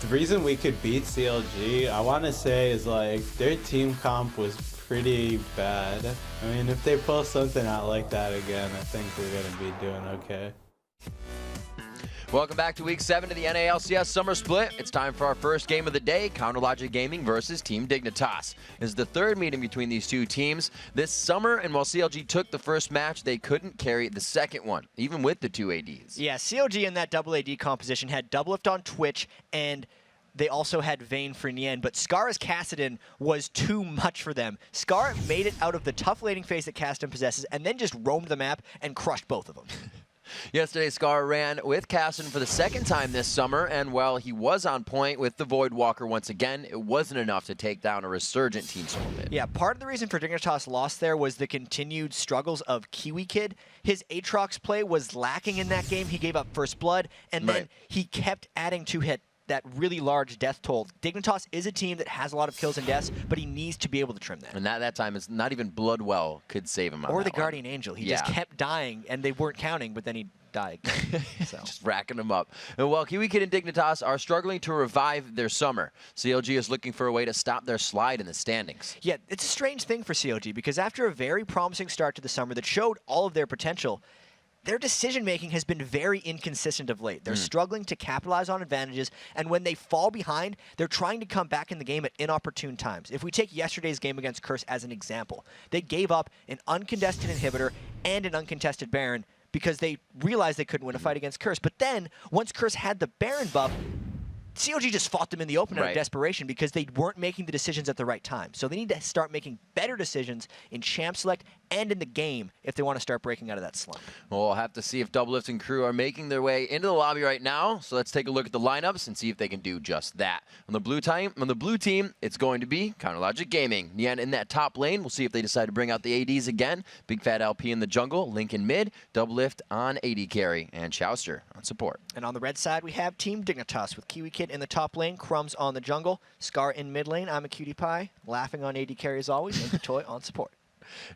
the reason we could beat CLG, I want to say, is like their team comp was pretty bad. I mean, if they pull something out like that again, I think we're going to be doing okay. Welcome back to Week 7 of the NALCS Summer Split. It's time for our first game of the day, CounterLogic Gaming versus Team Dignitas. This is the third meeting between these two teams this summer, and while CLG took the first match, they couldn't carry the second one, even with the two ADs. Yeah, CLG in that double AD composition had Doublelift on Twitch, and they also had Vayne for Nien, but Scar's Kassadin was too much for them. Scar made it out of the tough laning phase that Kassadin possesses, and then just roamed the map and crushed both of them. Yesterday, Scar ran with Kassadin for the second time this summer, and while he was on point with the Void Walker once again, it wasn't enough to take down a resurgent Team Soul mid. Yeah, part of the reason for Dignitas' loss there was the continued struggles of Kiwi Kid. His Aatrox play was lacking in that game. He gave up First Blood, and then he kept adding to hit that really large death toll. Dignitas is a team that has a lot of kills and deaths, but he needs to be able to trim that. And that time is not even Bloodwell could save him on or that the Guardian Angel. He just kept dying, and they weren't counting, but then he died. So. Just racking them up. And while Kiwi Kid and Dignitas are struggling to revive their summer, CLG is looking for a way to stop their slide in the standings. Yeah, it's a strange thing for CLG, because after a very promising start to the summer that showed all of their potential, their decision-making has been very inconsistent of late. They're struggling to capitalize on advantages, and when they fall behind, they're trying to come back in the game at inopportune times. If we take yesterday's game against Curse as an example, they gave up an uncontested inhibitor and an uncontested Baron because they realized they couldn't win a fight against Curse. But then, once Curse had the Baron buff, CLG just fought them in the open out of desperation because they weren't making the decisions at the right time. So they need to start making better decisions in champ select and in the game if they want to start breaking out of that slump. Well, we'll have to see if Doublelift and crew are making their way into the lobby right now. So let's take a look at the lineups and see if they can do just that. On the blue team, it's going to be CounterLogic Gaming. Nien in that top lane. We'll see if they decide to bring out the ADs again. Big Fat LP in the jungle, Link in mid, Doublelift on AD carry, and Chowster on support. And on the red side, we have Team Dignitas with Kiwi Kid in the top lane, Crumbs on the jungle, Scar in mid lane. I'm a cutie pie, laughing on AD carry as always, and Toy on support.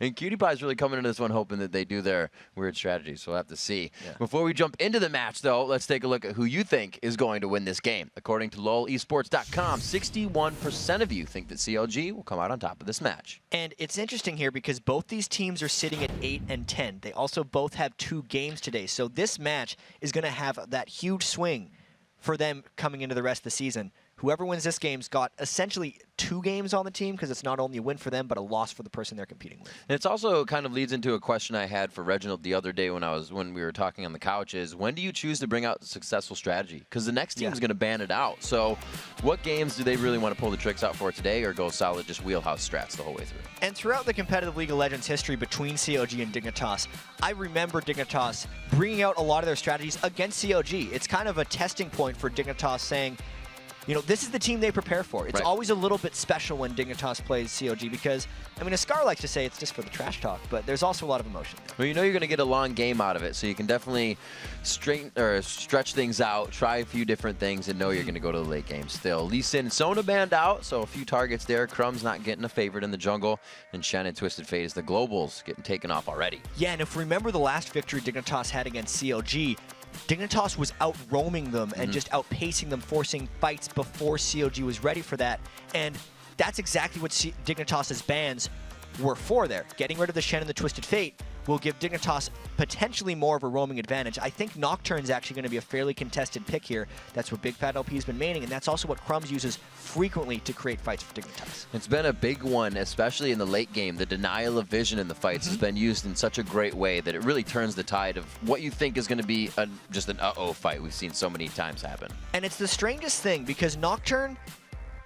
And Cutie Pie is really coming into this one hoping that they do their weird strategy, so we'll have to see. Before we jump into the match, though, let's take a look at who you think is going to win this game. According to LOLesports.com, 61% of you think that CLG will come out on top of this match. And it's interesting here because both these teams are sitting at 8 and 10. They also both have 2 games today, so this match is going to have that huge swing for them coming into the rest of the season. Whoever wins this game's got essentially 2 games on the team because it's not only a win for them, but a loss for the person they're competing with. And it's also kind of leads into a question I had for Reginald the other day when we were talking on the couch is, when do you choose to bring out a successful strategy? Because the next team is going to ban it out. So what games do they really want to pull the tricks out for today, or go solid just wheelhouse strats the whole way through? And throughout the competitive League of Legends history between CLG and Dignitas, I remember Dignitas bringing out a lot of their strategies against CLG. It's kind of a testing point for Dignitas saying, you know, this is the team they prepare for. It's always a little bit special when Dignitas plays CLG because, I mean, as Scar likes to say, it's just for the trash talk, but there's also a lot of emotion there. Well, you know you're going to get a long game out of it, so you can definitely stretch things out, try a few different things, and know you're going to go to the late game still. Lee Sin and Sona banned out, so a few targets there. Crumb's not getting a favorite in the jungle, and Shen and Twisted Fate is the globals getting taken off already. Yeah, and if we remember the last victory Dignitas had against CLG, Dignitas was out-roaming them and just outpacing them, forcing fights before CLG was ready for that. And that's exactly what Dignitas' bans were for there. Getting rid of the Shen and the Twisted Fate will give Dignitas potentially more of a roaming advantage. I think Nocturne's actually going to be a fairly contested pick here. That's what Big Fat LP has been maining, and that's also what Crumbs uses frequently to create fights for Dignitas. It's been a big one, especially in the late game. The denial of vision in the fights has been used in such a great way that it really turns the tide of what you think is going to be just an uh-oh fight we've seen so many times happen. And it's the strangest thing because Nocturne,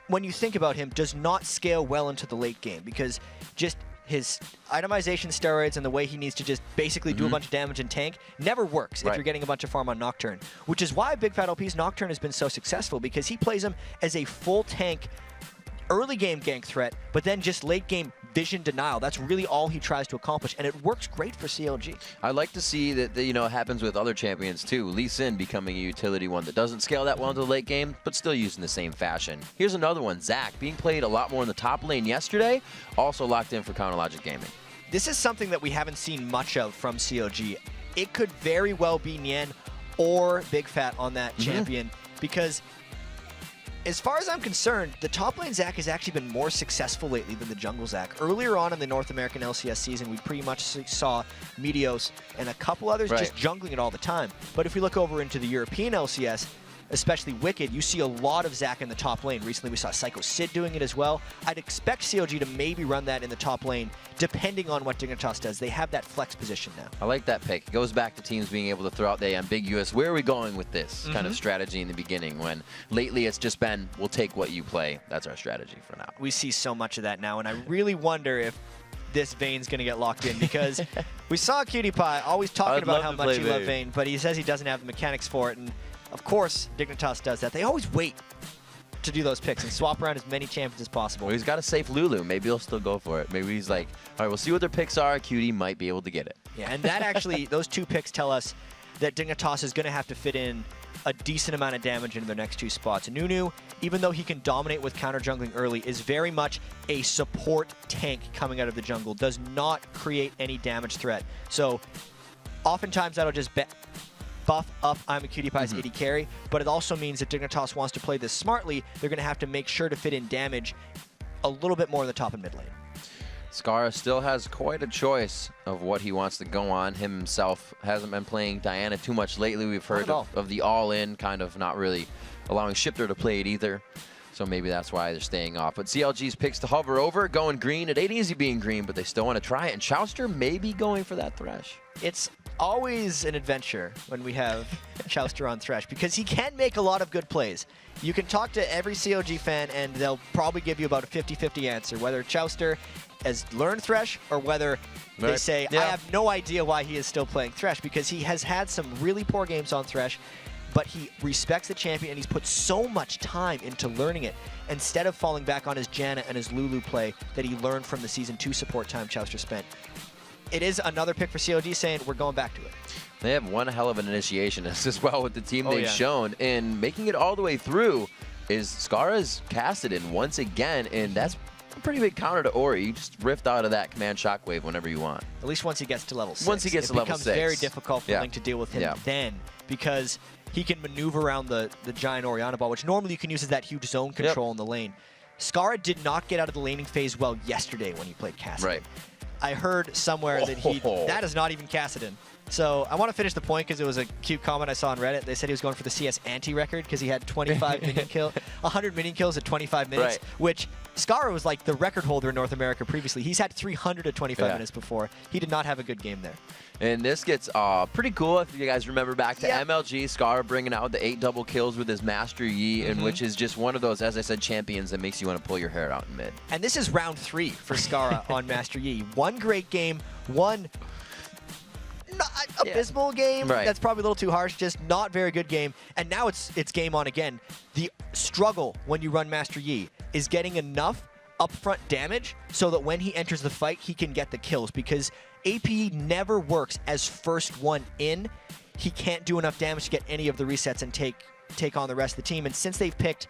when you think about him, does not scale well into the late game because just his itemization steroids and the way he needs to just basically do a bunch of damage and tank never works if you're getting a bunch of farm on Nocturne, which is why Big Fat LP's Nocturne has been so successful because he plays him as a full tank early game gank threat, but then just late game vision denial. That's really all he tries to accomplish, and it works great for CLG. I like to see that, you know, it happens with other champions too. Lee Sin becoming a utility one that doesn't scale that well into the late game, but still used in the same fashion. Here's another one, Zac, being played a lot more in the top lane yesterday, also locked in for CounterLogic Gaming. This is something that we haven't seen much of from CLG. It could very well be Nien or Big Fat on that champion because As far as I'm concerned, the top lane Zac has actually been more successful lately than the jungle Zac. Earlier on in the North American LCS season, we pretty much saw Meteos and a couple others just jungling it all the time. But if we look over into the European LCS, especially Wicked, you see a lot of Zac in the top lane. Recently, we saw Psycho Sid doing it as well. I'd expect CLG to maybe run that in the top lane, depending on what Dignitas does. They have that flex position now. I like that pick. It goes back to teams being able to throw out the ambiguous, where are we going with this kind of strategy in the beginning, when lately it's just been, we'll take what you play. That's our strategy for now. We see so much of that now, and I really wonder if this Vayne's going to get locked in, because we saw Cutie Pie always talking about how much he loved Vayne, but he says he doesn't have the mechanics for it, and of course, Dignitas does that. They always wait to do those picks and swap around as many champions as possible. Well, he's got a safe Lulu. Maybe he'll still go for it. Maybe he's like, all right, we'll see what their picks are. Cutie might be able to get it. Yeah, and that actually, those two picks tell us that Dignitas is going to have to fit in a decent amount of damage into their next two spots. Nunu, even though he can dominate with counter jungling early, is very much a support tank coming out of the jungle, does not create any damage threat. So oftentimes that'll just buff up I'm a Cutie Pie's AD carry, but it also means that Dignitas wants to play this smartly. They're going to have to make sure to fit in damage a little bit more in the top and mid lane. Scarra still has quite a choice of what he wants to go on. Him himself hasn't been playing Diana too much lately. We've heard of the all-in, kind of not really allowing Shifter to play it either. So maybe that's why they're staying off. But CLG's picks to hover over, going green. It ain't easy being green, but they still want to try it. And Chouster may be going for that Thresh. It's always an adventure when we have Chouster on Thresh, because he can make a lot of good plays. You can talk to every CLG fan, and they'll probably give you about a 50-50 answer, whether Chouster has learned Thresh or whether they say, I have no idea why he is still playing Thresh, because he has had some really poor games on Thresh, but he respects the champion, and he's put so much time into learning it, instead of falling back on his Janna and his Lulu play that he learned from the Season 2 support time Chouster spent. It is another pick for CLG saying, we're going back to it. They have one hell of an initiation as well with the team they've shown, and making it all the way through is Scarra's Kassadin once again, and that's a pretty big counter to Ori. You just rift out of that command shockwave whenever you want. At least once he gets to level 6. Once he gets to level 6. It becomes very difficult for Link to deal with him then, because he can maneuver around the giant Orianna ball, which normally you can use as that huge zone control in the lane. Scarra did not get out of the laning phase well yesterday when he played Kassadin. I heard somewhere that that is not even Kassadin. So I want to finish the point because it was a cute comment I saw on Reddit. They said he was going for the CS anti-record because he had 25 minion kills, 100 minion kills at 25 minutes, which Scarra was like the record holder in North America previously. He's had 300 at 25 minutes before. He did not have a good game there. And this gets pretty cool if you guys remember back to MLG, Scarra bringing out the 8 double kills with his Master Yi, and which is just one of those, as I said, champions that makes you want to pull your hair out in mid. And this is round 3 for Scarra on Master Yi. One great game, one abysmal game. That's probably a little too harsh. Just not very good game. And now it's game on again. The struggle when you run Master Yi is getting enough upfront damage so that when he enters the fight, he can get the kills, because APE never works as first one in. He can't do enough damage to get any of the resets and take on the rest of the team. And since they've picked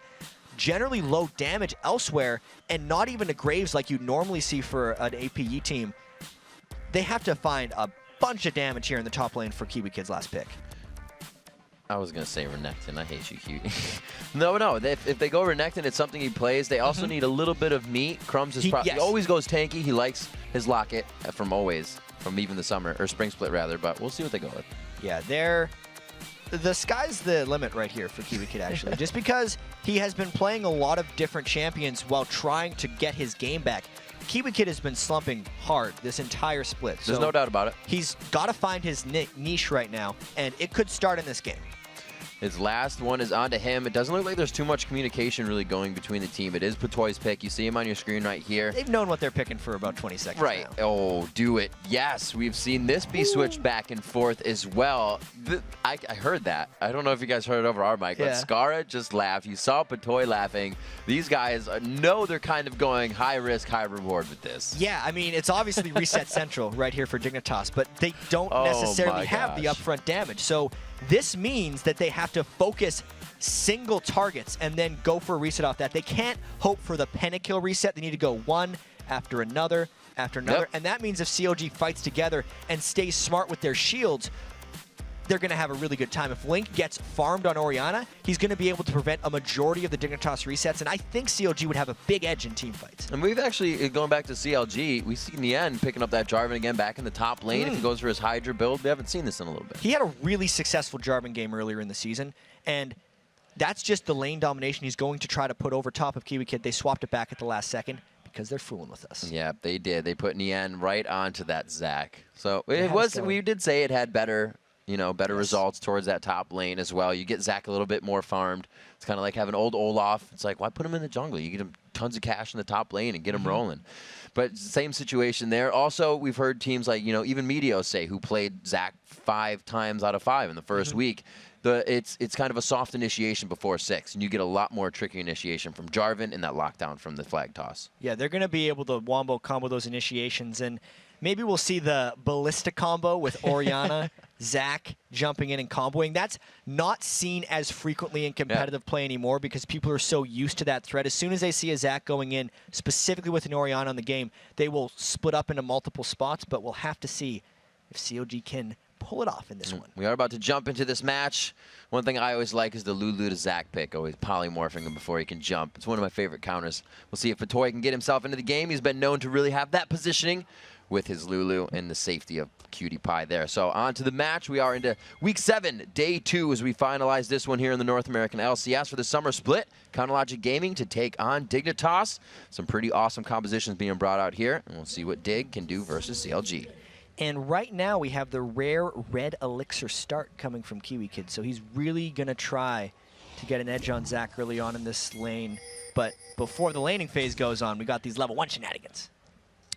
generally low damage elsewhere and not even a Graves like you normally see for an APE team, they have to find a bunch of damage here in the top lane for Kiwi Kid's last pick. I was going to say Renekton. I hate you, Cutie. No. If they go Renekton, it's something he plays. They also need a little bit of meat. Crumbs is he always goes tanky. He likes his Locket from even the summer, or Spring Split rather, but we'll see what they go with. Yeah, the sky's the limit right here for Kiwi Kid, actually. Just because he has been playing a lot of different champions while trying to get his game back. Kiwi Kid has been slumping hard this entire split. There's no doubt about it. He's got to find his niche right now, and it could start in this game. His last one is onto him. It doesn't look like there's too much communication really going between the team. It is Patoy's pick. You see him on your screen right here. They've known what they're picking for about 20 seconds now. Oh, do it. Yes, we've seen this be switched back and forth as well. I heard that. I don't know if you guys heard it over our mic, but Scarra just laughed. You saw Patoy laughing. These guys know they're kind of going high risk, high reward with this. Yeah, I mean, it's obviously Reset Central right here for Dignitas, but they don't necessarily have the upfront damage. So this means that they have to focus single targets and then go for a reset off that. They can't hope for the pentakill reset. They need to go one after another after another. And that means if CLG fights together and stays smart with their shields, they're going to have a really good time. If Link gets farmed on Orianna, he's going to be able to prevent a majority of the Dignitas resets, and I think CLG would have a big edge in team fights. And we've actually, going back to CLG, we see Nien picking up that Jarvan again back in the top lane. If he goes for his Hydra build, we haven't seen this in a little bit. He had a really successful Jarvan game earlier in the season, and that's just the lane domination he's going to try to put over top of Kiwi Kid. They swapped it back at the last second because they're fooling with us. Yeah, they did. They put Nien right onto that Zac. So it was, we did say it had better, better results towards that top lane as well. You get Zac a little bit more farmed. It's kind of like having old Olaf. It's like, why put him in the jungle? You get him tons of cash in the top lane and get him rolling. But same situation there. Also, we've heard teams like, even Meteos say, who played Zac 5 times out of 5 in the first week. It's kind of a soft initiation before 6, and you get a lot more tricky initiation from Jarvan and that lockdown from the flag toss. Yeah, they're going to be able to wombo combo those initiations, and maybe we'll see the Ballista combo with Orianna, Zac jumping in and comboing. That's not seen as frequently in competitive play anymore because people are so used to that threat. As soon as they see a Zac going in, specifically with an Orianna on the game, they will split up into multiple spots, but we'll have to see if CLG can pull it off in this one. We are about to jump into this match. One thing I always like is the Lulu to Zac pick, always polymorphing him before he can jump. It's one of my favorite counters. We'll see if Patoy can get himself into the game. He's been known to really have that positioning with his Lulu and the safety of Cutie Pie there. So on to the match. We are into Week 7, Day 2, as we finalize this one here in the North American LCS for the summer split. Counterlogic Gaming to take on Dignitas. Some pretty awesome compositions being brought out here, and we'll see what Dig can do versus CLG. And right now we have the rare red elixir start coming from Kiwi Kid, so he's really going to try to get an edge on Zac early on in this lane. But before the laning phase goes on, we got these level 1 shenanigans.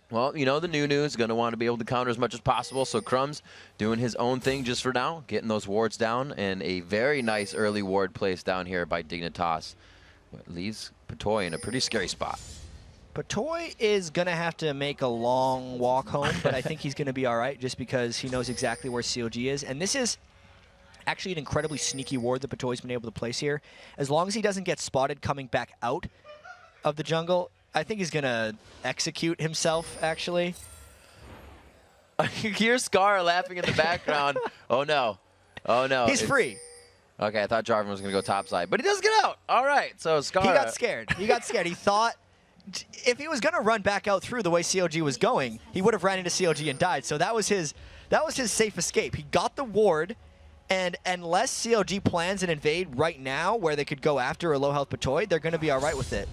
Well, the Nunu is going to want to be able to counter as much as possible, so Crumbs doing his own thing just for now, getting those wards down, and a very nice early ward place down here by Dignitas. What leaves Patoy in a pretty scary spot. Patoy is going to have to make a long walk home, but I think he's going to be all right just because he knows exactly where CLG is. And this is actually an incredibly sneaky ward that Patoy's been able to place here. As long as he doesn't get spotted coming back out of the jungle, I think he's going to execute himself, actually. You hear Scar laughing in the background. Oh, no. Oh, no. He's free. Okay, I thought Jarvan was going to go topside, but he does get out. All right, so Scar. He got scared. He got scared. He thought if he was going to run back out through the way CLG was going, he would have ran into CLG and died. So that was his safe escape. He got the ward, and unless CLG plans an invade right now where they could go after a low-health Patoy, they're going to be all right with it.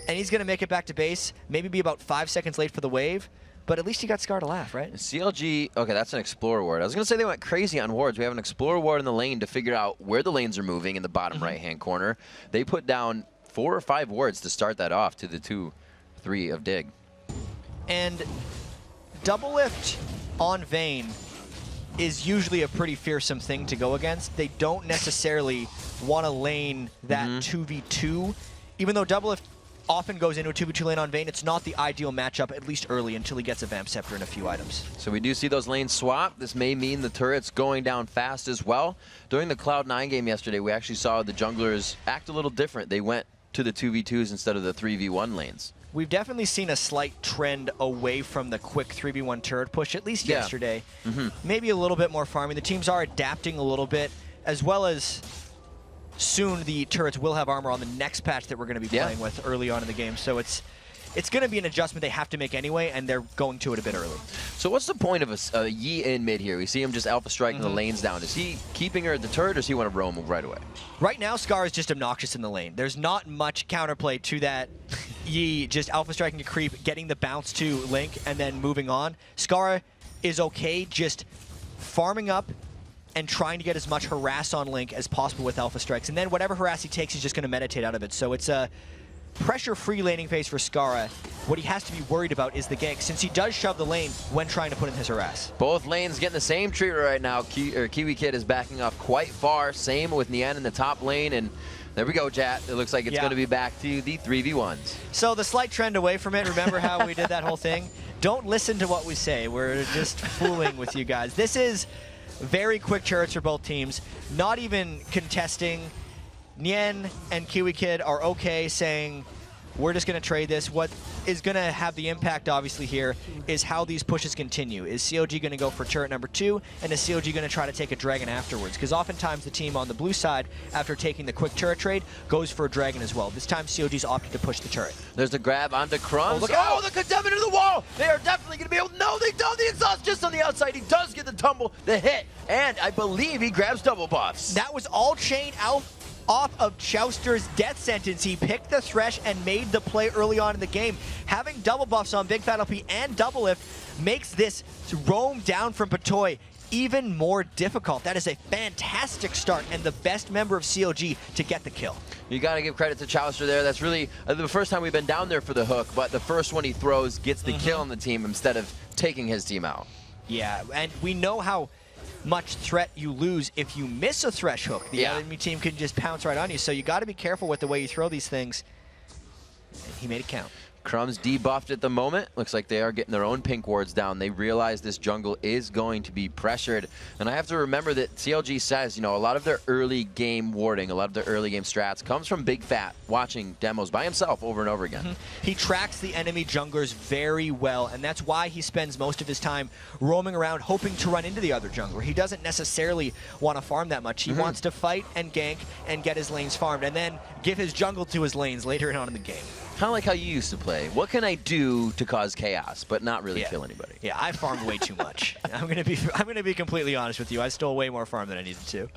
And he's going to make it back to base, maybe be about 5 seconds late for the wave, but at least he got Scar to laugh, right? CLG, okay, that's an Explorer ward. I was going to say they went crazy on wards. We have an Explorer ward in the lane to figure out where the lanes are moving in the bottom right-hand corner. They put down 4 or 5 wards to start that off to the 2-3 of Dig. And double lift on Vayne is usually a pretty fearsome thing to go against. They don't necessarily want to lane that 2v2. Even though double lift often goes into a 2v2 lane on Vayne, it's not the ideal matchup, at least early, until he gets a Vamp Scepter and a few items. So we do see those lanes swap. This may mean the turret's going down fast as well. During the Cloud9 game yesterday, we actually saw the junglers act a little different. They went to the 2v2s instead of the 3v1 lanes. We've definitely seen a slight trend away from the quick 3v1 turret push, at least yesterday. Maybe a little bit more farming. The teams are adapting a little bit, as well as soon the turrets will have armor on the next patch that we're going to be playing with early on in the game. So it's going to be an adjustment they have to make anyway, and they're going to it a bit early. So what's the point of a Yi in mid here? We see him just alpha striking the lanes down. Is he keeping her at the turret, or does he want to roam right away? Right now, Scar is just obnoxious in the lane. There's not much counterplay to that. Yi just alpha striking a creep, getting the bounce to Link, and then moving on. Scar is okay just farming up and trying to get as much harass on Link as possible with alpha strikes. And then whatever harass he takes, he's just going to meditate out of it. So it's a pressure-free laning phase for Skara. What he has to be worried about is the gank, since he does shove the lane when trying to put in his harass. Both lanes getting the same treatment right now. Kiwi Kid is backing off quite far. Same with Nien in the top lane, and there we go, chat. It looks like it's going to be back to the 3v1s. So the slight trend away from it, remember how we did that whole thing? Don't listen to what we say. We're just fooling with you guys. This is very quick turrets for both teams. Not even contesting. Nien and Kiwi Kid are okay saying, we're just going to trade this. What is going to have the impact, obviously, here is how these pushes continue. Is CLG going to go for turret number 2, and is CLG going to try to take a dragon afterwards? Because oftentimes the team on the blue side, after taking the quick turret trade, goes for a dragon as well. This time, CLG's opted to push the turret. There's the grab onto Crumbs. Oh, look out. Oh, the condemn into the wall. They are definitely going to be able. No, they don't. The exhaust just on the outside. He does get the tumble, the hit, and I believe he grabs double buffs. That was all chain out off of Chouster's death sentence. He picked the Thresh and made the play early on in the game. Having double buffs on Big Fat LP and double lift makes this roam down from Patoy even more difficult. That is a fantastic start and the best member of CLG to get the kill. You got to give credit to Chouster there. That's really the first time we've been down there for the hook, but the first one he throws gets the kill on the team instead of taking his team out. Yeah, and we know how much threat you lose if you miss a Thresh hook. The enemy team can just pounce right on you, so you got to be careful with the way you throw these things. And he made it count. Crumbs debuffed at the moment. Looks like they are getting their own pink wards down. They realize this jungle is going to be pressured. And I have to remember that CLG says, you know, a lot of their early game warding, a lot of their early game strats comes from Big Fat watching demos by himself over and over again. He tracks the enemy junglers very well, and that's why he spends most of his time roaming around hoping to run into the other jungler. He doesn't necessarily want to farm that much. He wants to fight and gank and get his lanes farmed, and then give his jungle to his lanes later on in the game. Kind of like how you used to play. What can I do to cause chaos, but not really kill anybody? Yeah, I farmed way too much. I'm gonna be completely honest with you. I stole way more farm than I needed to.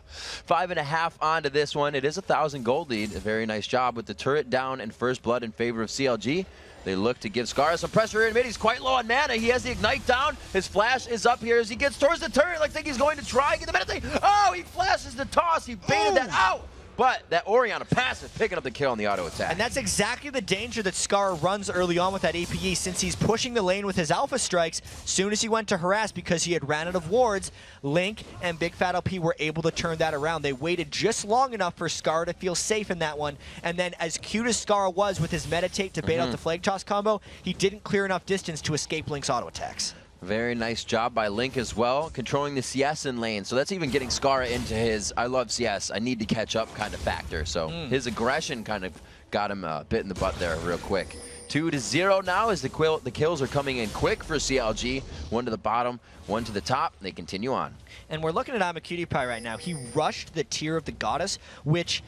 5.5 onto this one. It is a 1,000 gold lead. A very nice job with the turret down and first blood in favor of CLG. They look to give Scar some pressure in mid. He's quite low on mana. He has the ignite down. His flash is up here as he gets towards the turret. Like think he's going to try and get the meta thing. Oh, he flashes the toss. He baited that out. But that Orianna passive picking up the kill on the auto attack. And that's exactly the danger that Scar runs early on with that APE, since he's pushing the lane with his alpha strikes. Soon as he went to harass because he had ran out of wards, Link and Big Fat LP were able to turn that around. They waited just long enough for Scar to feel safe in that one. And then as cute as Scar was with his meditate to bait out the flag toss combo, he didn't clear enough distance to escape Link's auto attacks. Very nice job by Link as well, controlling the CS in lane. So that's even getting Skara into his, I love CS, I need to catch up kind of factor. So his aggression kind of got him a bit in the butt there real quick. 2-0 now as the kills are coming in quick for CLG. One to the bottom, one to the top. They continue on. And we're looking at Cutie Pie right now. He rushed the tier of the Goddess, which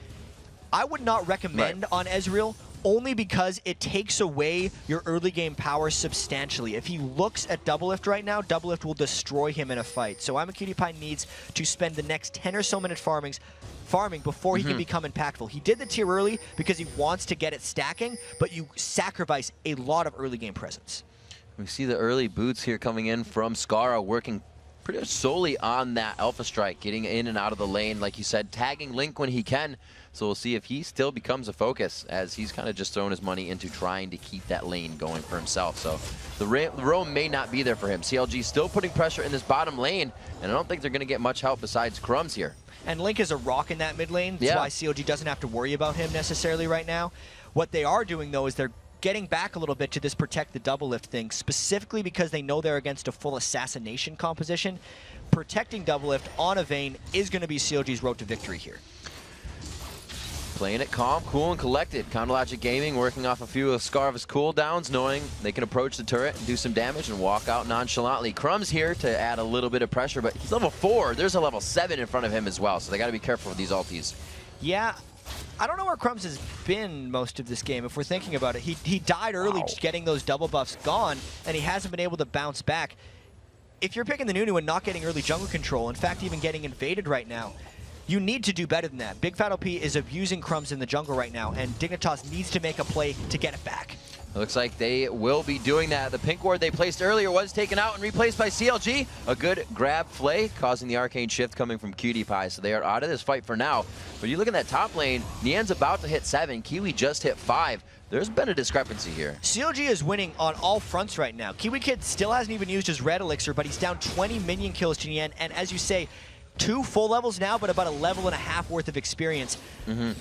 I would not recommend on Ezreal, only because it takes away your early game power substantially. If he looks at double lift right now, double lift will destroy him in a fight. So Cutie Pie needs to spend the next 10 or so minutes farming before he can become impactful. He did the tier early because he wants to get it stacking, but you sacrifice a lot of early game presence. We see the early boots here coming in from Skara, working pretty much solely on that Alpha Strike, getting in and out of the lane, like you said, tagging Link when he can. So we'll see if he still becomes a focus, as he's kind of just thrown his money into trying to keep that lane going for himself. So the roam may not be there for him. CLG still putting pressure in this bottom lane, and I don't think they're going to get much help besides Crumbs here. And Link is a rock in that mid lane. That's why CLG doesn't have to worry about him necessarily right now. What they are doing, though, is they're getting back a little bit to this protect the double lift thing, specifically because they know they're against a full assassination composition. Protecting double lift on a Vayne is going to be CLG's road to victory here. Playing it calm, cool, and collected. Counterlogic Gaming working off a few of Scarva's cooldowns, knowing they can approach the turret and do some damage and walk out nonchalantly. Crumbs here to add a little bit of pressure, but he's level 4. There's a level 7 in front of him as well, so they got to be careful with these ultis. Yeah, I don't know where Crumbs has been most of this game, if we're thinking about it. He died early getting those double buffs gone, and he hasn't been able to bounce back. If you're picking the Nunu and not getting early jungle control, in fact even getting invaded right now, you need to do better than that. Big Fat OP is abusing Crumbs in the jungle right now, and Dignitas needs to make a play to get it back. Looks like they will be doing that. The pink ward they placed earlier was taken out and replaced by CLG. A good grab flay, causing the arcane shift coming from Cutie Pie, so they are out of this fight for now. But you look at that top lane, Nian's about to hit 7, Kiwi just hit 5. There's been a discrepancy here. CLG is winning on all fronts right now. Kiwi Kid still hasn't even used his red elixir, but he's down 20 minion kills to Nian, and as you say, 2 full levels now, but about a level and a half worth of experience.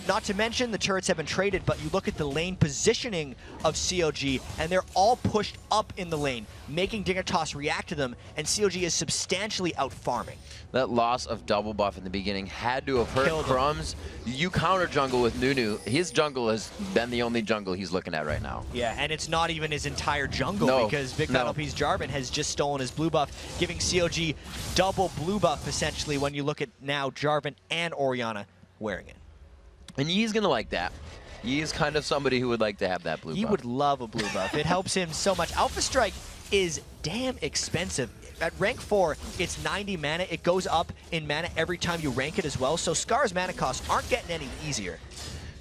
Not to mention the turrets have been traded, but you look at the lane positioning of CLG, and they're all pushed up in the lane, making Dignitas react to them, and CLG is substantially out farming. That loss of double buff in the beginning had to have hurt Killed him. Crumbs. You counter jungle with Nunu. His jungle has been the only jungle he's looking at right now. Yeah, and it's not even his entire jungle No, because Big no. Battle P's Jarvan has just stolen his blue buff, giving CLG double blue buff essentially when you look at now Jarvan and Orianna wearing it. And Yee's gonna like that. Yee is kind of somebody who would like to have that blue He buff. would love a blue buff. It helps him so much. Alpha Strike is damn expensive. At rank 4, it's 90 mana. It goes up in mana every time you rank it as well, so Scar's mana costs aren't getting any easier.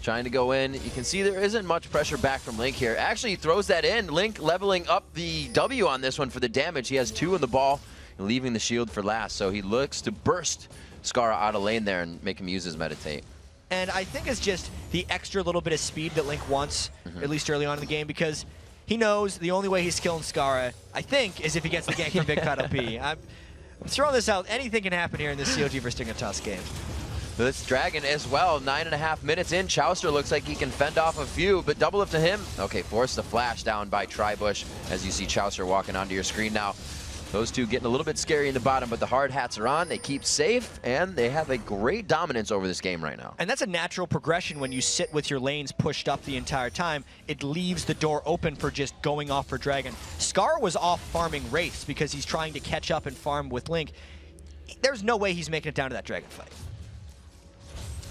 Trying to go in. You can see there isn't much pressure back from Link here. Actually, he throws that in. Link leveling up the W on this one for the damage. He has 2 in the ball, leaving the shield for last, so he looks to burst Scar out of lane there and make him use his meditate. And I think it's just the extra little bit of speed that Link wants, at least early on in the game, because he knows the only way he's killing Scara, I think, is if he gets the gank from Big Battle P. I'm throwing this out. Anything can happen here in this CLG versus Dignitas game. This Dragon as well, 9.5 minutes in. Chowster looks like he can fend off a few, but double up to him. Okay, force the flash down by Tribush as you see Chowster walking onto your screen now. Those two getting a little bit scary in the bottom, but the hard hats are on. They keep safe, and they have a great dominance over this game right now. And that's a natural progression when you sit with your lanes pushed up the entire time. It leaves the door open for just going off for Dragon. Scar was off farming Wraiths because he's trying to catch up and farm with Link. There's no way he's making it down to that Dragon fight.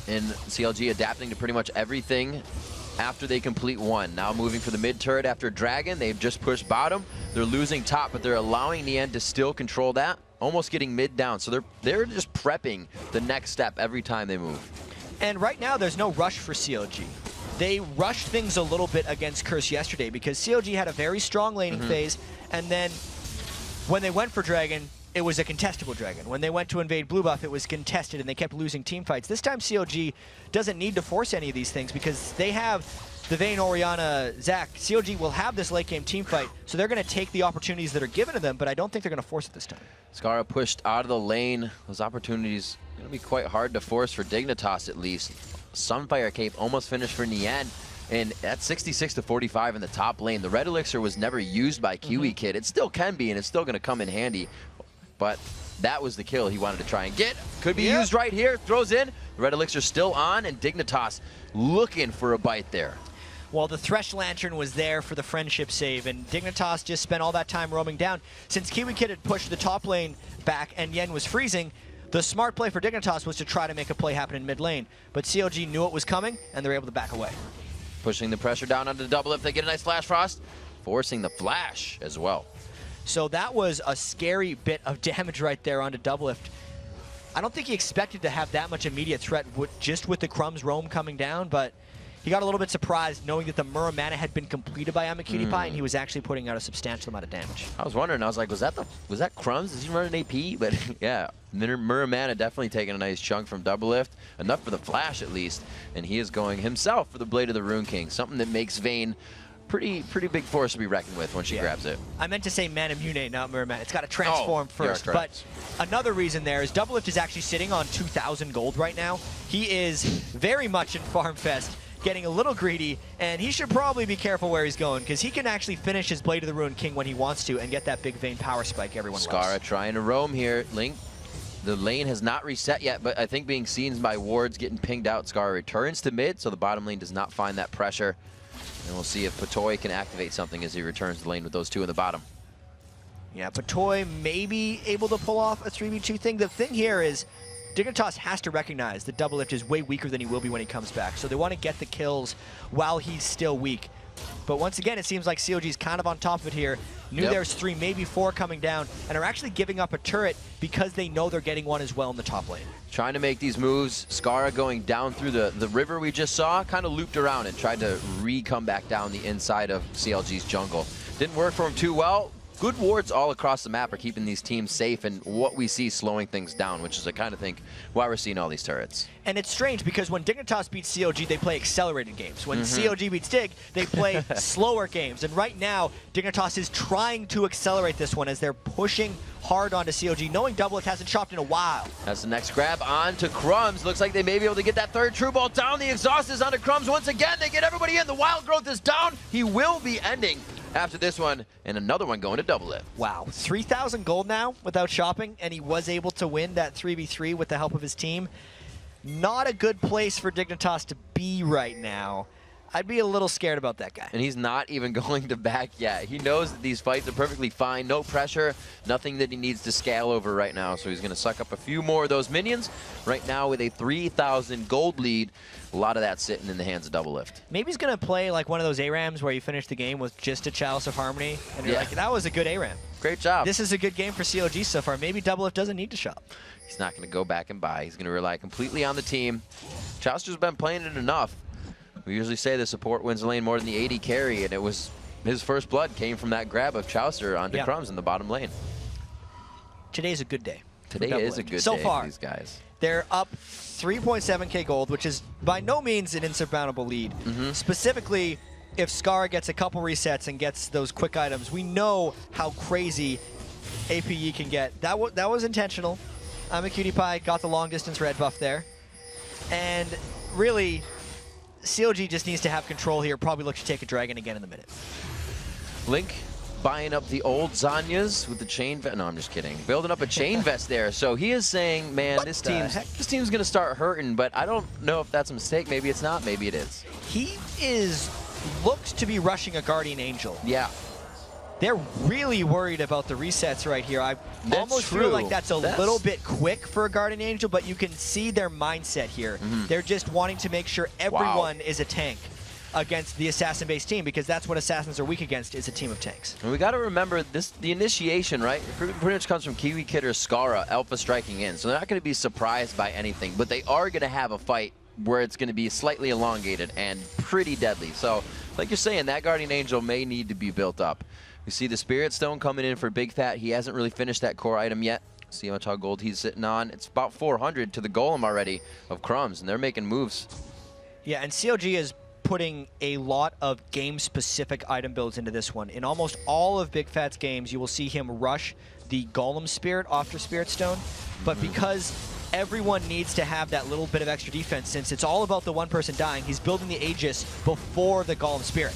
And CLG adapting to pretty much everything after they complete one. Now moving for the mid turret after Dragon. They've just pushed bottom. They're losing top, but they're allowing Nian to still control that, almost getting mid down. So they're just prepping the next step every time they move. And right now, there's no rush for CLG. They rushed things a little bit against Curse yesterday because CLG had a very strong laning phase, and then when they went for Dragon, it was a contestable Dragon. When they went to invade blue buff, it was contested, and they kept losing team fights. This time, CLG doesn't need to force any of these things because they have the Vayne, Orianna, Zac. CLG will have this late game team fight, so they're going to take the opportunities that are given to them, but I don't think they're going to force it this time. Scara pushed out of the lane. Those opportunities going to be quite hard to force for Dignitas at least. Sunfire Cape almost finished for Nian. And at 66 to 45 in the top lane, the Red Elixir was never used by Kiwi Kid. It still can be, and it's still going to come in handy. But that was the kill he wanted to try and get. Could be used right here. Throws in. The Red Elixir still on, and Dignitas looking for a bite there. Well, the Thresh Lantern was there for the friendship save, and Dignitas just spent all that time roaming down. Since Kiwi Kid had pushed the top lane back and Yen was freezing, the smart play for Dignitas was to try to make a play happen in mid lane. But CLG knew it was coming, and they were able to back away. Pushing the pressure down onto the double if they get a nice Flash Frost. Forcing the flash as well. So that was a scary bit of damage right there onto Doublelift. I don't think he expected to have that much immediate threat just with the Crumbs roam coming down, but he got a little bit surprised knowing that the Muramana had been completed by Amakuni and he was actually putting out a substantial amount of damage. I was wondering, I was like, was that Crumbs? Is he running AP? But yeah, Muramana definitely taking a nice chunk from Doublelift. Enough for the flash at least. And he is going himself for the Blade of the Rune King. Something that makes Vayne pretty big force to be reckoned with when she grabs it. I meant to say Manamune, not Muramana. It's got to transform first. But another reason there is Doublelift is actually sitting on 2,000 gold right now. He is very much in Farm Fest, getting a little greedy, and he should probably be careful where he's going because he can actually finish his Blade of the Ruined King when he wants to and get that big Vayne power spike everyone loves. Scara trying to roam here. Link, the lane has not reset yet, but I think being seen by wards getting pinged out, Scara returns to mid, so the bottom lane does not find that pressure. And we'll see if Patoy can activate something as he returns to the lane with those two in the bottom. Yeah, Patoy may be able to pull off a 3v2 thing. The thing here is Dignitas has to recognize that Doublelift is way weaker than he will be when he comes back. So they want to get the kills while he's still weak. But once again, it seems like CLG's kind of on top of it here. Knew there's 3, maybe 4 coming down, and are actually giving up a turret because they know they're getting one as well in the top lane. Trying to make these moves. Scara going down through the river we just saw, kind of looped around and tried to come back down the inside of CLG's jungle. Didn't work for him too well. good wards all across the map are keeping these teams safe, and what we see slowing things down, which is I kind of think why we're seeing all these turrets. And it's strange because when Dignitas beats CLG, they play accelerated games. When CLG beats Dig, they play slower games. And right now, Dignitas is trying to accelerate this one as they're pushing hard onto CLG, knowing Doublelift hasn't chopped in a while. That's the next grab on to Crumbs. Looks like they may be able to get that third True Ball down. The exhaust is onto Crumbs once again. They get everybody in. The Wild Growth is down. He will be ending after this one, and another one going to Doublelift. Wow, 3,000 gold now without shopping, and he was able to win that 3v3 with the help of his team. Not a good place for Dignitas to be right now. I'd be a little scared about that guy. And he's not even going to back yet. He knows that these fights are perfectly fine, no pressure, nothing that he needs to scale over right now. So he's going to suck up a few more of those minions. Right now with a 3,000 gold lead, a lot of that sitting in the hands of Doublelift. Maybe he's going to play like one of those ARAMs where you finish the game with just a Chalice of Harmony, and you're like, that was a good ARAM. Great job. This is a good game for CLG so far. Maybe Doublelift doesn't need to shop. He's not going to go back and buy. He's going to rely completely on the team. Chalice's been playing it enough. We usually say the support wins the lane more than the AD carry, and it was his first blood came from that grab of Chaucer onto Crumbs in the bottom lane. Today's a good day. Today is a good so day far, for these guys. They're up 3.7k gold, which is by no means an insurmountable lead. Specifically, if Scar gets a couple resets and gets those quick items, we know how crazy APE can get. That was intentional. I'm a cutie pie, got the long distance red buff there. And really, CLG just needs to have control here. Probably look to take a dragon again in the minute. Link buying up the old Zanyas with the chain vest. No, I'm just kidding. Building up a chain vest there. So he is saying, man, this team's going to start hurting, but I don't know if that's a mistake. Maybe it's not. Maybe it is. He looks to be rushing a Guardian Angel. Yeah. They're really worried about the resets right here. I almost feel like that's a little bit quick for a Guardian Angel, but you can see their mindset here. They're just wanting to make sure everyone is a tank against the assassin-based team, because that's what assassins are weak against, is a team of tanks. And we got to remember this: the initiation, right? Pretty much comes from Kiwi Kid or Skara Alpha striking in, so they're not going to be surprised by anything, but they are going to have a fight where it's going to be slightly elongated and pretty deadly. So, like you're saying, that Guardian Angel may need to be built up. We see the Spirit Stone coming in for Big Fat. He hasn't really finished that core item yet. See how much gold he's sitting on. It's about 400 to the Golem already of Crumbs, and they're making moves. Yeah, and CLG is putting a lot of game-specific item builds into this one. In almost all of Big Fat's games, you will see him rush the Golem Spirit after Spirit Stone, but because everyone needs to have that little bit of extra defense, since it's all about the one person dying, he's building the Aegis before the Golem Spirit.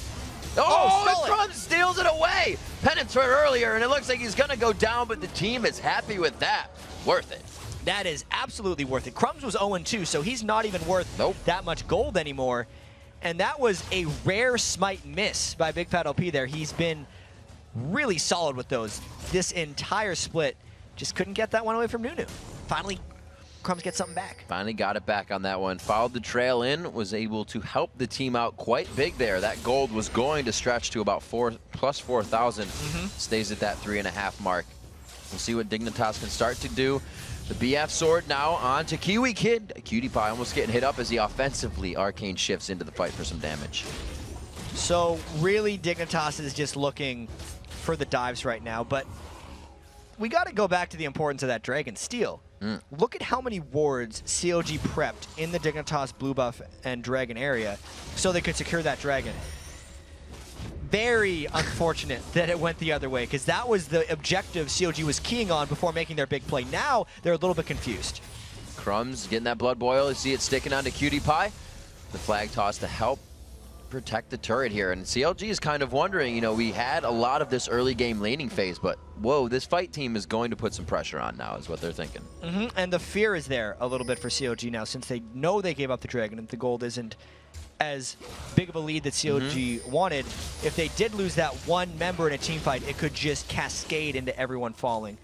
Oh, Crumbs steals it away! Penance for earlier, and it looks like he's going to go down, but the team is happy with that. Worth it. That is absolutely worth it. Crumbs was 0-2, so he's not even worth that much gold anymore. And that was a rare smite miss by Big Fat LP there. He's been really solid with those this entire split. Just couldn't get that one away from Nunu. Finally, Crumbs gets something back. Finally got it back on that one. Followed the trail in, was able to help the team out quite big there. That gold was going to stretch to about plus 4,000. Stays at that 3.5 mark. We'll see what Dignitas can start to do. The BF sword now on to Kiwi Kid. Cutie Pie almost getting hit up as he offensively Arcane shifts into the fight for some damage. So really, Dignitas is just looking for the dives right now, but we got to go back to the importance of that Dragon Steel. Look at how many wards CLG prepped in the Dignitas blue buff and Dragon area so they could secure that Dragon. Very unfortunate that it went the other way, because that was the objective CLG was keying on before making their big play. Now they're a little bit confused. Crumbs getting that blood boil. You see it sticking onto Cutie Pie. The flag toss to help protect the turret here. And CLG is kind of wondering, you know, we had a lot of this early game laning phase, but whoa, this fight team is going to put some pressure on now, is what they're thinking. And the fear is there a little bit for CLG now, since they know they gave up the Dragon and the gold isn't as big of a lead that CLG wanted. If they did lose that one member in a team fight, it could just cascade into everyone falling.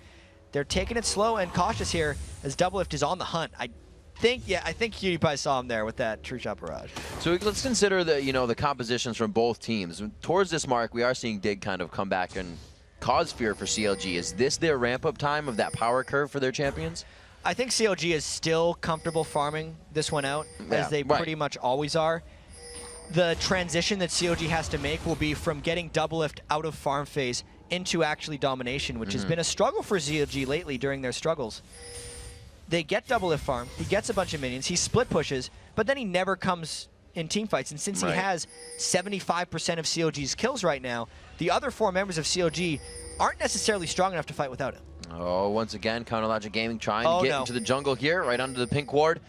They're taking it slow and cautious here as Doublelift is on the hunt. I think Cutie Pie saw him there with that True Shot Barrage. So let's consider the, you know, the compositions from both teams. Towards this mark, we are seeing Dig kind of come back and cause fear for CLG. Is this their ramp-up time of that power curve for their champions? I think CLG is still comfortable farming this one out, as they pretty much always are. The transition that CLG has to make will be from getting Doublelift out of farm phase into actually domination, which has been a struggle for CLG lately during their struggles. They get double lift farm, he gets a bunch of minions, he split pushes, but then he never comes in team fights. And since he has 75% of CLG's kills right now, the other 4 members of CLG aren't necessarily strong enough to fight without him. Oh, once again, CounterLogic Gaming trying to get into the jungle here, right under the pink ward.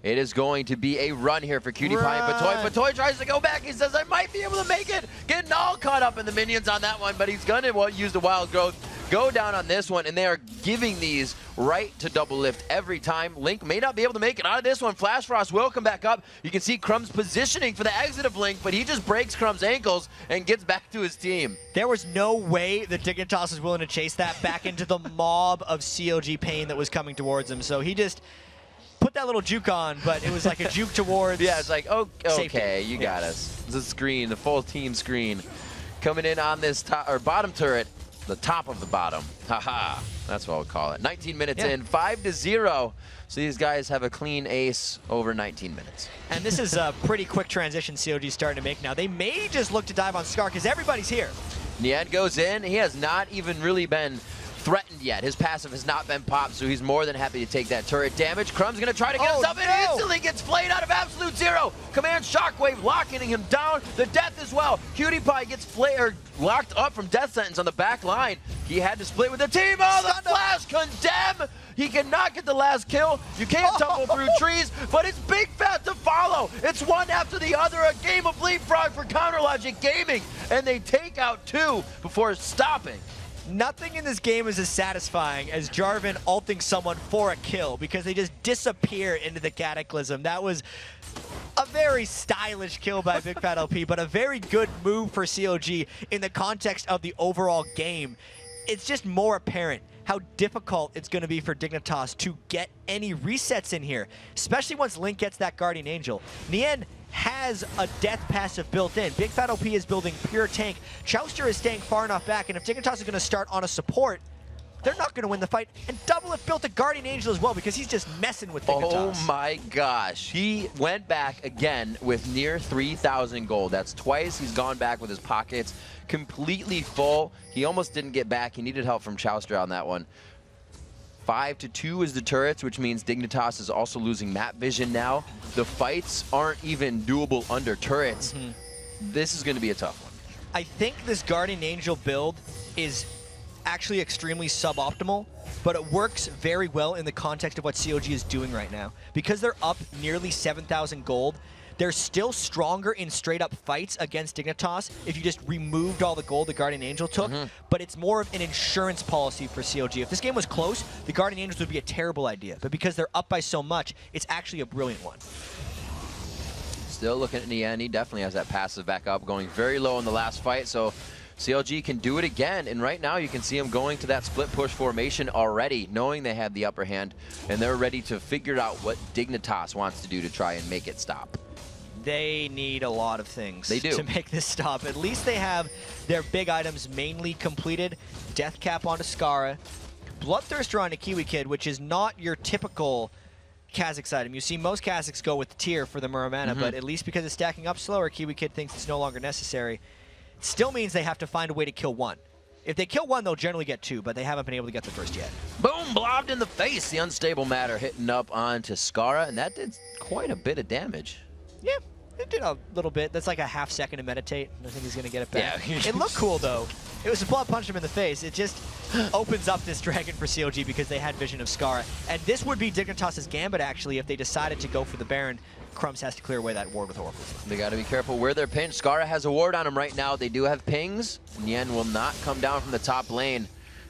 It is going to be a run here for Cutie Pie and Patoy. Patoy tries to go back. He says, I might be able to make it. Getting all caught up in the minions on that one, but he's going to use the wild growth. Go down on this one, and they are giving these right to double lift every time. Link may not be able to make it out of this one. Flash Frost will come back up. You can see Crumb's positioning for the exit of Link, but he just breaks Crumb's ankles and gets back to his team. There was no way that Dignitas was willing to chase that back into the mob of CLG pain that was coming towards him. So he just put that little juke on, but it was like a juke towards Yeah, it's like, oh, okay, safety. you got us. It's a screen, the full team screen. Coming in on this top, or bottom turret, the top of the bottom. Haha, that's what we'll call it. 19 minutes in, 5-0. So these guys have a clean ace over 19 minutes. And this is a pretty quick transition CLG's starting to make now. They may just look to dive on Scar because everybody's here. Nien goes in. He has not even really been threatened yet. His passive has not been popped, so he's more than happy to take that turret damage. Crumb's going to try to get himself in. Instantly gets flayed out of absolute zero. Command Shockwave locking him down. The death as well. Cutie Pie gets locked up from death sentence on the back line. He had to split with the team. Oh, the flash condemn. He cannot get the last kill. You can't tumble through trees, but it's Big Fat to follow. It's one after the other, a game of leapfrog for CounterLogic Gaming, and they take out 2 before stopping. Nothing in this game is as satisfying as Jarvan ulting someone for a kill because they just disappear into the Cataclysm. That was a very stylish kill by Big Fat LP, but a very good move for CLG in the context of the overall game. It's just more apparent how difficult it's going to be for Dignitas to get any resets in here, especially once Link gets that Guardian Angel. Nien has a death passive built in. Big Fat OP is building pure tank. Chouster is staying far enough back, and if Dignitas is going to start on a support, they're not going to win the fight. And Doublelift built a Guardian Angel as well because he's just messing with Dignitas. Oh my gosh. He went back again with near 3,000 gold. That's twice he's gone back with his pockets completely full. He almost didn't get back. He needed help from Chouster on that one. 5-2 is the turrets, which means Dignitas is also losing map vision now. The fights aren't even doable under turrets. This is going to be a tough one. I think this Guardian Angel build is actually extremely suboptimal, but it works very well in the context of what CLG is doing right now. Because they're up nearly 7,000 gold, they're still stronger in straight-up fights against Dignitas if you just removed all the gold the Guardian Angel took, but it's more of an insurance policy for CLG. If this game was close, the Guardian Angels would be a terrible idea, but because they're up by so much, it's actually a brilliant one. Still looking at Nien. He definitely has that passive back up, going very low in the last fight, so CLG can do it again, and right now you can see him going to that split push formation already, knowing they have the upper hand, and they're ready to figure out what Dignitas wants to do to try and make it stop. They need a lot of things to make this stop. At least they have their big items mainly completed. Death Cap onto Skara, Bloodthirster onto Kiwi Kid, which is not your typical Kha'Zix item. You see most Kha'Zix go with the tier for the Muramana, but at least because it's stacking up slower, Kiwi Kid thinks it's no longer necessary. It still means they have to find a way to kill one. If they kill one, they'll generally get 2, but they haven't been able to get the first yet. Boom! Blobbed in the face. The Unstable Matter hitting up onto Skara, and that did quite a bit of damage. Yeah. It did a little bit. That's like a half second to meditate. I think he's going to get it back. Yeah. It looked cool, though. It was a blood punch him in the face. It just opens up this dragon for CLG because they had vision of Skara. And this would be Dignitas' gambit, actually, if they decided to go for the Baron. Crumbs has to clear away that ward with Oracle. They got to be careful where they're pinched. Skara has a ward on him right now. They do have pings. Nien will not come down from the top lane.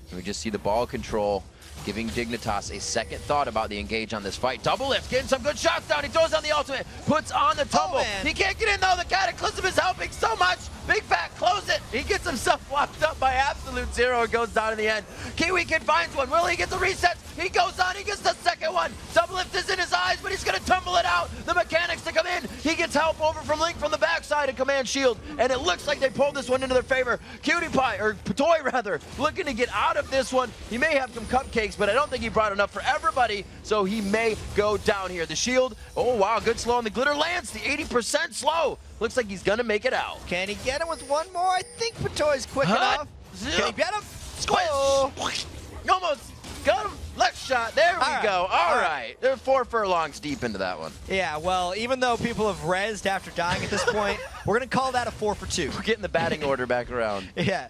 And we just see the ball control, giving Dignitas a second thought about the engage on this fight. Doublelift, getting some good shots down. He throws on the ultimate, puts on the tumble. He can't get in though. The Cataclysm is helping so much. Big Fat, close it. He gets himself locked up by absolute zero. It goes down in the end. Kiwi Kid finds one. Will he get the resets? He goes on. He gets the second one. Doublelift is in his eyes, but he's going to tumble it out. The mechanics to come in. He gets help over from Link from the backside and Command Shield, and it looks like they pulled this one into their favor. Cutie Pie, or Patoy rather, looking to get out of this one. He may have some cupcakes, but I don't think he brought enough for everybody, so he may go down here. The shield, oh wow, good slow on the glitter lance, the 80% slow. Looks like he's gonna make it out. Can he get him with one more? I think Patoy's quick enough. Can he get him? Squish! Almost got him. Left shot. There we go. All right. They're 4 furlongs deep into that one. Yeah, well, even though people have rezzed after dying at this point, we're going to call that a 4 for 2. We're getting the batting order back around. Yeah.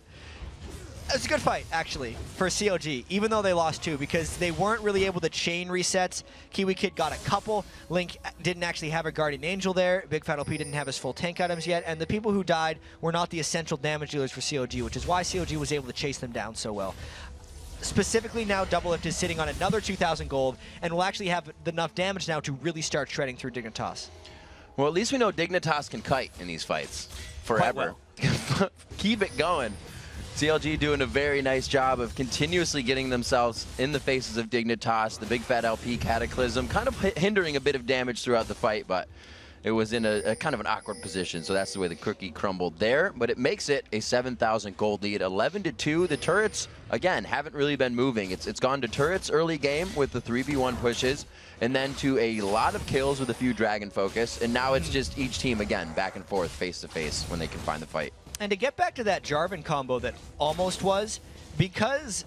It's a good fight, actually, for CLG, even though they lost 2, because they weren't really able to chain resets. Kiwi Kid got a couple. Link didn't actually have a Guardian Angel there. Big Fat LP didn't have his full tank items yet, and the people who died were not the essential damage dealers for CLG, which is why CLG was able to chase them down so well. Specifically now, Doublelift is sitting on another 2,000 gold, and will actually have enough damage now to really start shredding through Dignitas. Well, at least we know Dignitas can kite in these fights forever. Well. Keep it going. CLG doing a very nice job of continuously getting themselves in the faces of Dignitas. The Big Fat LP Cataclysm kind of hindering a bit of damage throughout the fight, but it was in a kind of an awkward position, so that's the way the cookie crumbled there. But it makes it a 7,000 gold lead, 11-2. The turrets, again, haven't really been moving. It's gone to turrets early game with the 3v1 pushes, and then to a lot of kills with a few Dragon Focus, and now it's just each team, again, back and forth, face-to-face when they can find the fight. And to get back to that Jarvan combo that almost was, because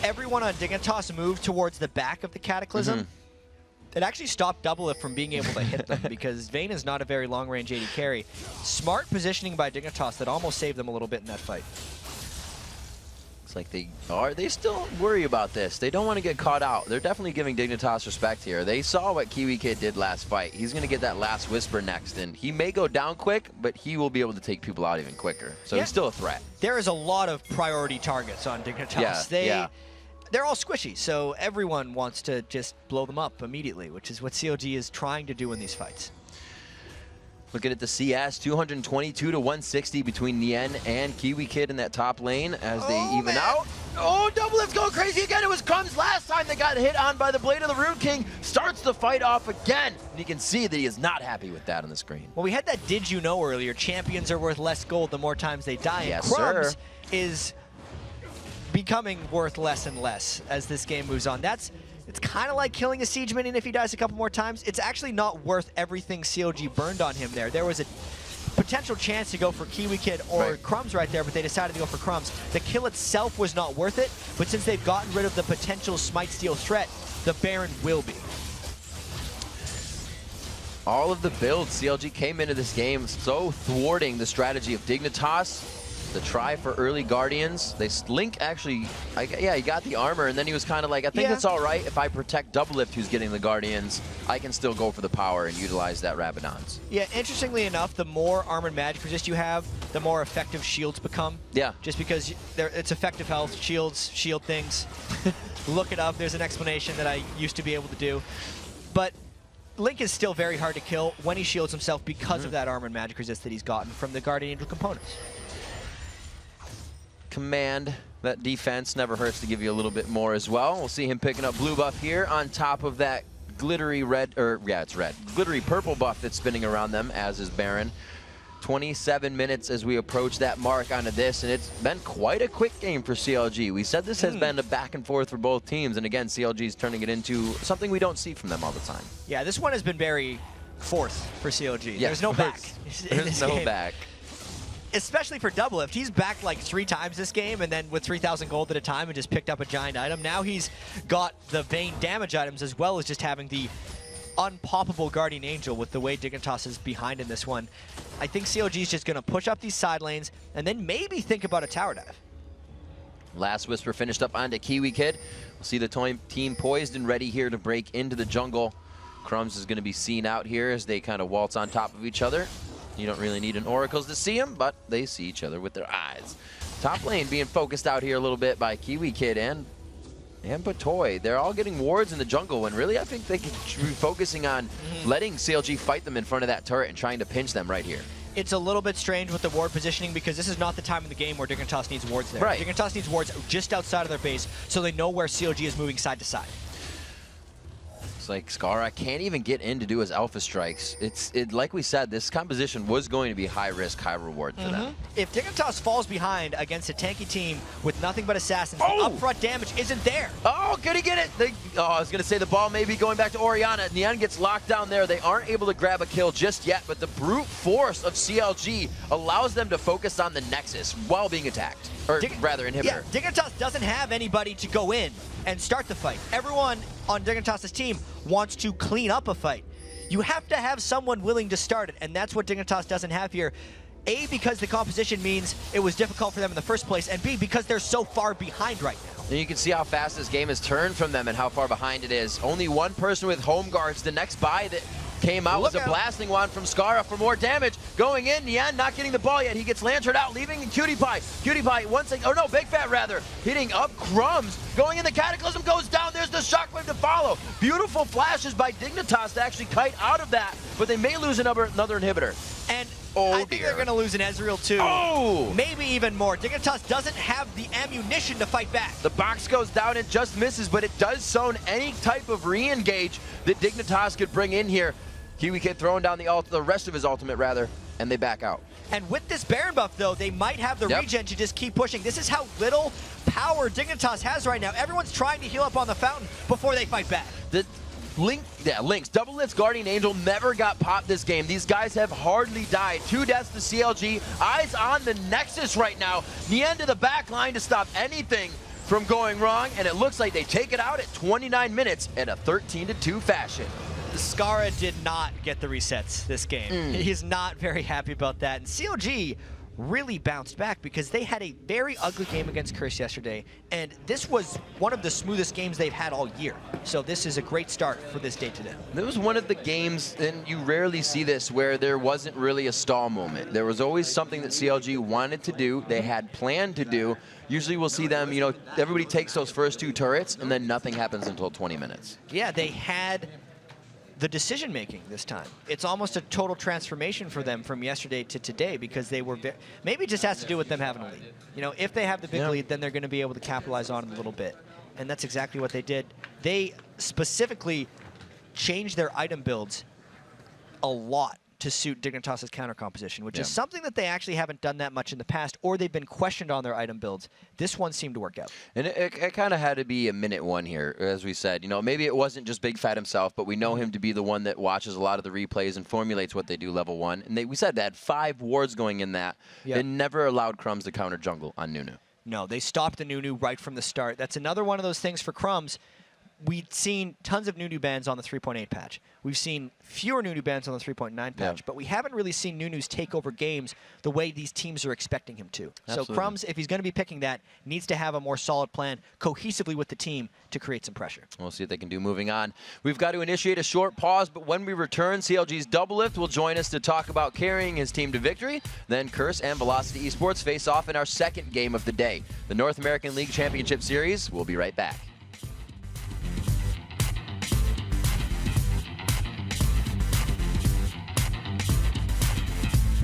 everyone on Dignitas moved towards the back of the Cataclysm, it actually stopped Doublelift from being able to hit them because Vayne is not a very long-range AD carry. Smart positioning by Dignitas that almost saved them a little bit in that fight. It's like they still worry about this. They don't want to get caught out. They're definitely giving Dignitas respect here. They saw what Kiwi Kid did last fight. He's going to get that last Whisper next, and he may go down quick, but he will be able to take people out even quicker. So he's still a threat. There is a lot of priority targets on Dignitas. They're all squishy, so everyone wants to just blow them up immediately, which is what CLG is trying to do in these fights. Looking at the CS, 222 to 160 between Nien and Kiwi Kid in that top lane as they even out. Oh, Doublelift's going crazy again. It was Crumbs last time they got hit on by the Blade of the Rude King. Starts the fight off again. And you can see that he is not happy with that on the screen. Well, we had that did you know earlier. Champions are worth less gold the more times they die. Yes, and Crumbs sir. is becoming worth less and less as this game moves on. It's kind of like killing a Siege Minion if he dies a couple more times. It's actually not worth everything CLG burned on him there. There was a potential chance to go for Kiwi Kid or Crumbs right there, but they decided to go for Crumbs. The kill itself was not worth it, but since they've gotten rid of the potential Smite Steal threat, the Baron will be. All of the builds, CLG came into this game so thwarting the strategy of Dignitas. The try for early Guardians. Link actually, he got the armor, and then he was kind of like, I think it's all right if I protect Doublelift, who's getting the Guardians. I can still go for the power and utilize that Rabadon's. Yeah, interestingly enough, the more armored magic resist you have, the more effective shields become. Yeah. Just because it's effective health, shields, shield things. Look it up. There's an explanation that I used to be able to do. But Link is still very hard to kill when he shields himself because of that armored magic resist that he's gotten from the Guardian Angel components. Command, that defense never hurts to give you a little bit more as well. We'll see him picking up blue buff here on top of that glittery red, it's red, glittery purple buff that's spinning around them, as is Baron. 27 minutes as we approach that mark onto this, and it's been quite a quick game for CLG. We said this has been a back and forth for both teams, and again, CLG is turning it into something we don't see from them all the time. Yeah, this one has been very forth for CLG. Yeah, There's no back. There's no back. Especially for Doublelift. He's backed like 3 times this game, and then with 3,000 gold at a time and just picked up a giant item. Now he's got the Vayne damage items as well as just having the unpoppable Guardian Angel with the way Dignitas is behind in this one. I think CLG is just going to push up these side lanes and then maybe think about a tower dive. Last Whisper finished up onto Kiwi Kid. We'll see the team poised and ready here to break into the jungle. Crumbs is going to be seen out here as they kind of waltz on top of each other. You don't really need an Oracles to see them, but they see each other with their eyes. Top lane being focused out here a little bit by Kiwi Kid and Patoy. They're all getting wards in the jungle when really I think they could be focusing on letting CLG fight them in front of that turret and trying to pinch them right here. It's a little bit strange with the ward positioning because this is not the time in the game where Dignitas needs wards there. Right. Dignitas needs wards just outside of their base so they know where CLG is moving side to side. It's like Skara can't even get in to do his alpha strikes. Like we said, this composition was going to be high risk, high reward for them. If Dignitas falls behind against a tanky team with nothing but assassins, the upfront damage isn't there. Oh, could he get it? I was going to say the ball may be going back to Orianna. Nien gets locked down there. They aren't able to grab a kill just yet, but the brute force of CLG allows them to focus on the Nexus while being attacked. Or rather, inhibitor. Yeah, Dignitas doesn't have anybody to go in and start the fight. Everyone on Dignitas' team wants to clean up a fight. You have to have someone willing to start it, and that's what Dignitas doesn't have here. A, because the composition means it was difficult for them in the first place, and B, because they're so far behind right now. And you can see how fast this game has turned from them and how far behind it is. Only one person with home guards. The next buy that came out was a blasting wand from Skara for more damage. Going in, Nian not getting the ball yet. He gets Lantern out, leaving Cutie Pie. Cutie Pie, once again, oh no, Big Fat rather, hitting up Crumbs. Going in, the Cataclysm goes down. There's the Shockwave to follow. Beautiful flashes by Dignitas to actually kite out of that, but they may lose another inhibitor. And oh, I think they're going to lose an Ezreal too. Oh! Maybe even more. Dignitas doesn't have the ammunition to fight back. The box goes down and just misses, but it does zone any type of re-engage that Dignitas could bring in here. Kiwi Kid throwing down the rest of his ultimate, rather, and they back out. And with this Baron buff, though, they might have the regen to just keep pushing. This is how little power Dignitas has right now. Everyone's trying to heal up on the fountain before they fight back. The Lynx, Double Lift's Guardian Angel never got popped this game. These guys have hardly died. 2 deaths to CLG. Eyes on the Nexus right now. The end of the back line to stop anything from going wrong, and it looks like they take it out at 29 minutes in a 13-2 fashion. Skara did not get the resets this game. He's not very happy about that. And CLG really bounced back because they had a very ugly game against Curse yesterday, and this was one of the smoothest games they've had all year. So this is a great start for this day today. It was one of the games, and you rarely see this, where there wasn't really a stall moment. There was always something that CLG wanted to do, they had planned to do. Usually we'll see them, you know, everybody takes those first 2 turrets, and then nothing happens until 20 minutes. Yeah, they had the decision making this time. It's almost a total transformation for them from yesterday to today because they were maybe it just has to do with them having a lead. You know, if they have the big lead, then they're going to be able to capitalize on it a little bit. And that's exactly what they did. They specifically changed their item builds a lot to suit Dignitas' counter composition, which is something that they actually haven't done that much in the past, or they've been questioned on their item builds. This one seemed to work out. And it kind of had to be a minute one here, as we said. You know, maybe it wasn't just Big Fat himself, but we know him to be the one that watches a lot of the replays and formulates what they do level 1. And we said they had 5 wards going in that. They never allowed Crumbs to counter jungle on Nunu. No, they stopped the Nunu right from the start. That's another one of those things for Crumbs. We'd seen tons of Nunu bans on the 3.8 patch. We've seen fewer Nunu bans on the 3.9 patch, but we haven't really seen Nunus take over games the way these teams are expecting him to. Absolutely. So Crumbs, if he's going to be picking that, needs to have a more solid plan cohesively with the team to create some pressure. We'll see what they can do moving on. We've got to initiate a short pause, but when we return, CLG's Double Lift will join us to talk about carrying his team to victory. Then Curse and Velocity Esports face off in our second game of the day, the North American League Championship Series. We'll be right back.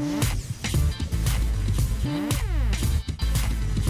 Mm-hmm.